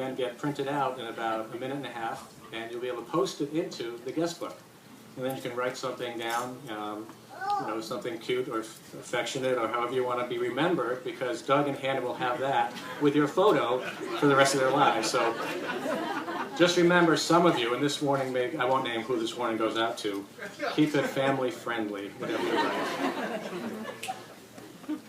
then get printed out in about a minute and a half, and you'll be able to post it into the guest book. And then you can write something down, you know, something cute or affectionate or however you want to be remembered, because Doug and Hannah will have that with your photo for the rest of their lives. So just remember, some of you, and this warning, I won't name who this warning goes out to, keep it family friendly, whatever you write.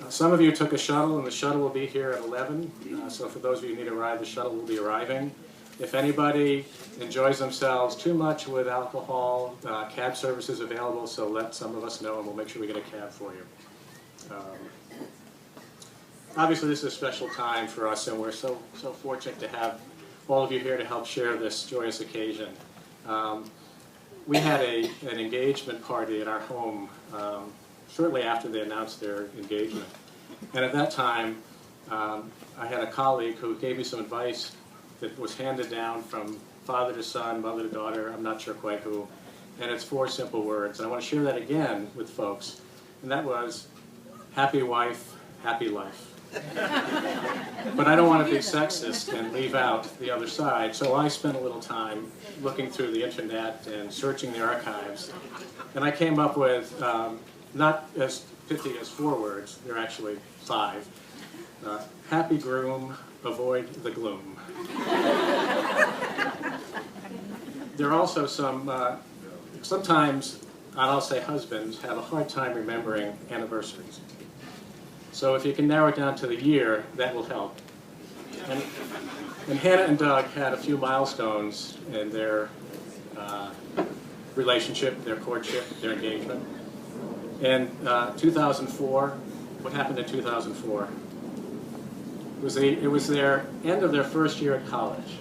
Some of you took a shuttle, and the shuttle will be here at 11. So for those of you who need a ride, the shuttle will be arriving. If anybody enjoys themselves too much with alcohol, cab service is available, so let some of us know and we'll make sure we get a cab for you. Obviously this is a special time for us, and we're so fortunate to have all of you here to help share this joyous occasion. We had an engagement party at our home shortly after they announced their engagement. And at that time, I had a colleague who gave me some advice that was handed down from father to son, mother to daughter, I'm not sure quite who, and it's 4 simple words. And I want to share that again with folks, and that was, happy wife, happy life. But I don't want to be sexist and leave out the other side, so I spent a little time looking through the internet and searching the archives, and I came up with not as pithy as 4 words, they're actually 5. Happy groom, avoid the gloom. There are also sometimes, and I'll say husbands, have a hard time remembering anniversaries. So if you can narrow it down to the year, that will help. And Hannah and Doug had a few milestones in their relationship, their courtship, their engagement. In 2004, what happened in 2004? It was their end of their first year at college.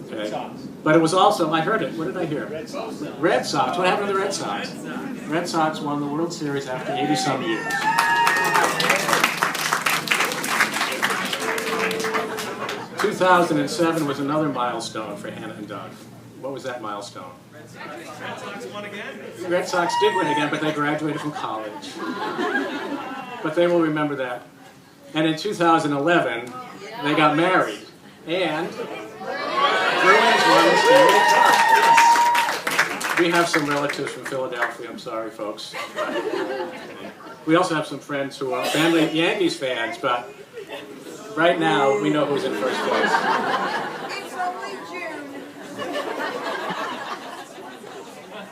Okay. Red Sox. But it was also, I heard it, what did I hear? Red Sox. Red Sox. What happened to the Red Sox? Red Sox won the World Series after 80-some years. 2007 was another milestone for Hannah and Doug. What was that milestone? Red Sox won again? Red Sox did win again, but they graduated from college. But they will remember that. And in 2011, they got married. And Bruins won the Stanley Cup. We have some relatives from Philadelphia. I'm sorry, folks. We also have some friends who are family Yankees fans, but right now we know who's in first place. It's only June.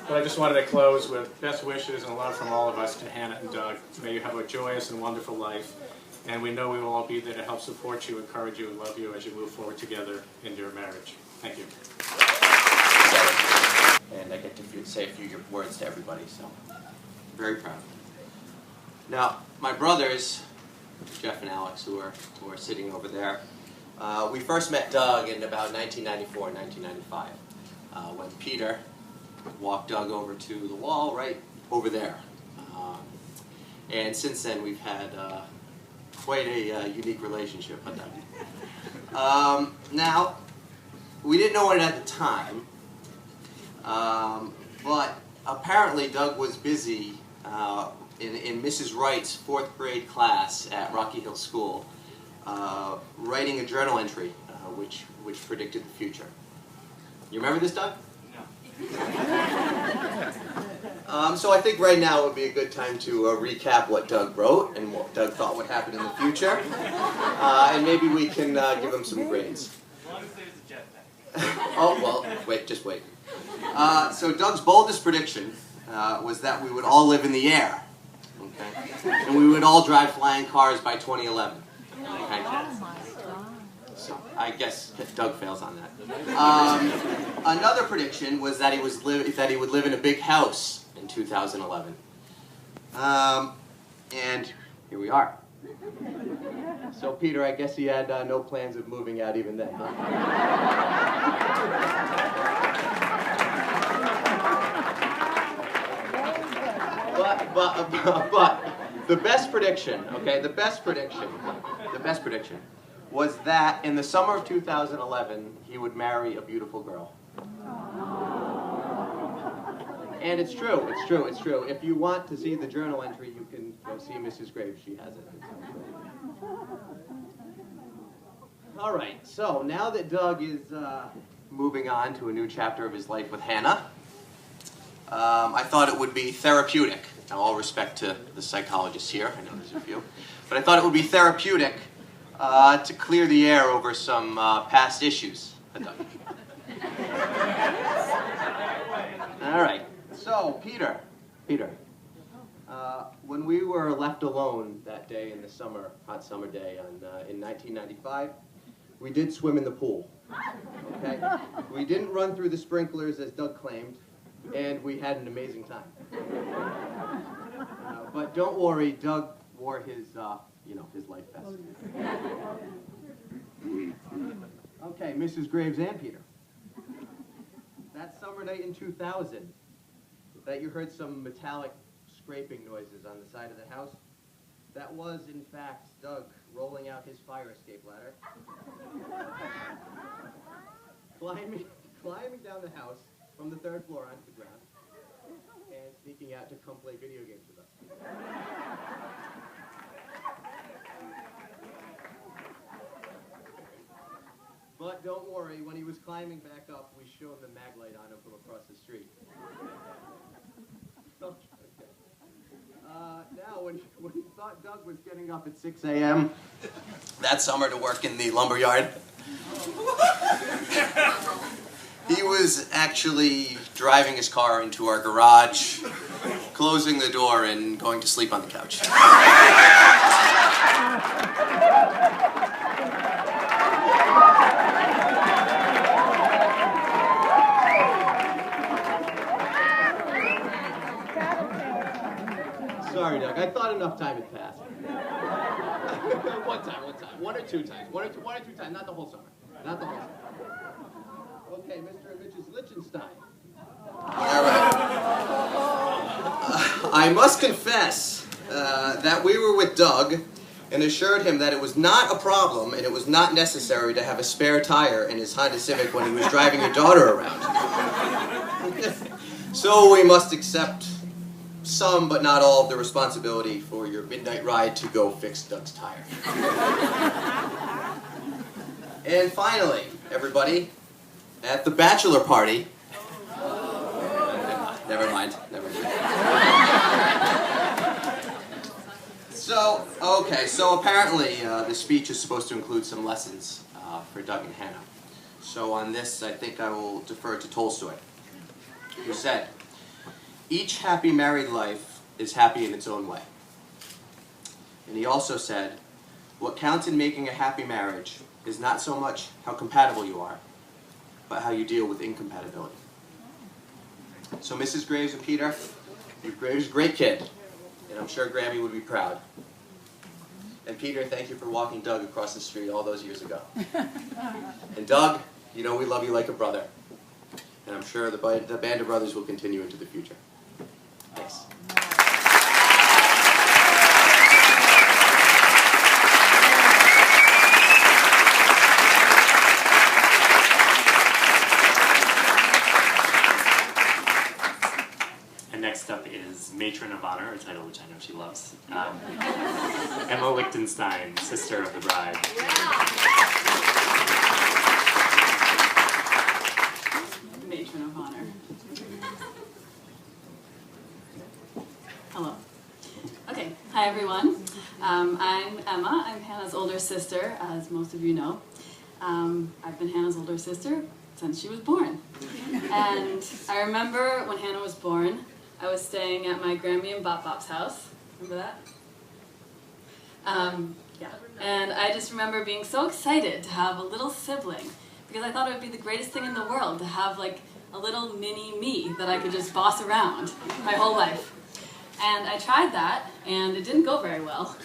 But I just wanted to close with best wishes and love from all of us to Hannah and Doug. May you have a joyous and wonderful life. And we know we will all be there to help support you, encourage you, and love you as you move forward together in your marriage. Thank you. And I get to say a few words to everybody, so I'm very proud. Now, my brothers, Jeff and Alex, who are sitting over there, we first met Doug in about 1994, 1995, when Peter walked Doug over to the wall right over there. And since then, we've had quite a unique relationship with them. Now, we didn't know it at the time, but apparently Doug was busy in Mrs. Wright's 4th grade class at Rocky Hill School, writing a journal entry which predicted the future. You remember this, Doug? So I think right now would be a good time to recap what Doug wrote and what Doug thought would happen in the future. And maybe we can give him some grades. As long as there's a jetpack. Oh, well, wait, just wait. So Doug's boldest prediction was that we would all live in the air. Okay? And we would all drive flying cars by 2011. Okay? So I guess Doug fails on that. Another prediction was that he would live in a big house in 2011. And here we are. So Peter, I guess he had no plans of moving out even then, huh? But the best prediction, okay, the best prediction was that in the summer of 2011, he would marry a beautiful girl. And it's true, it's true, it's true. If you want to see the journal entry, you can go see Mrs. Graves. She has it. All right, so now that Doug is moving on to a new chapter of his life with Hannah, I thought it would be therapeutic. Now, all respect to the psychologists here, I know there's a few, but I thought it would be therapeutic to clear the air over some past issues. Doug. All right, so Peter, when we were left alone that day in the summer, hot summer day in 1995, we did swim in the pool, okay? We didn't run through the sprinklers as Doug claimed, and we had an amazing time. But don't worry, Doug wore his, his life vest. Okay, Mrs. Graves and Peter. That summer night in 2000, that you heard some metallic scraping noises on the side of the house, that was, in fact, Doug rolling out his fire escape ladder, climbing down the house from the 3rd floor onto the ground, and sneaking out to come play video games with us. But don't worry, when he was climbing back up, we shone the mag light on him from across the street. Okay. Now, when you thought Doug was getting up at 6 a.m. that summer to work in the lumber yard, he was actually driving his car into our garage, closing the door, and going to sleep on the couch. Sorry, Doug. I thought enough time had passed. One time. One or two times. One or two times. Not the whole summer. Not the whole summer. Okay, Mr. and Mrs. Lichtenstein. All right. I must confess that we were with Doug and assured him that it was not a problem and it was not necessary to have a spare tire in his Honda Civic when he was driving your daughter around. So we must accept some, but not all, of the responsibility for your midnight ride to go fix Doug's tire. And finally, everybody, at the bachelor party... Never mind. So apparently the speech is supposed to include some lessons for Doug and Hannah. So on this, I think I will defer to Tolstoy, who said, "Each happy married life is happy in its own way." And he also said, "What counts in making a happy marriage is not so much how compatible you are, but how you deal with incompatibility." So Mrs. Graves and Peter, Graves is a great kid, and I'm sure Grammy would be proud. And Peter, thank you for walking Doug across the street all those years ago. And Doug, you know we love you like a brother. And I'm sure the Band of Brothers will continue into the future. Thanks. And next up is Matron of Honor, a title which I know she loves. Emma Lichtenstein, sister of the bride. Matron of Honor. Hello. Okay, hi everyone. I'm Emma. I'm Hannah's older sister, as most of you know. I've been Hannah's older sister since she was born. And I remember when Hannah was born, I was staying at my Grammy and Bop Bop's house. Remember that? Yeah. And I just remember being so excited to have a little sibling, because I thought it would be the greatest thing in the world to have like a little mini me that I could just boss around my whole life. And I tried that, and it didn't go very well.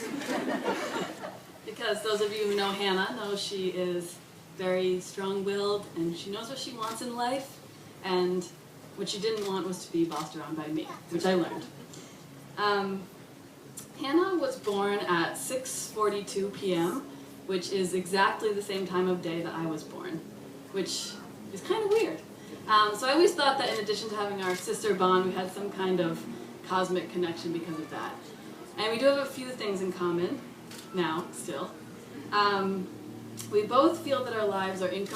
Because those of you who know Hannah know she is very strong-willed, and she knows what she wants in life, and what she didn't want was to be bossed around by me, which I learned. Hanna was born at 6:42 p.m., which is exactly the same time of day that I was born, which is kind of weird. So I always thought that in addition to having our sister bond, we had some kind of cosmic connection because of that. And we do have a few things in common now, still. We both feel that our lives are incomplete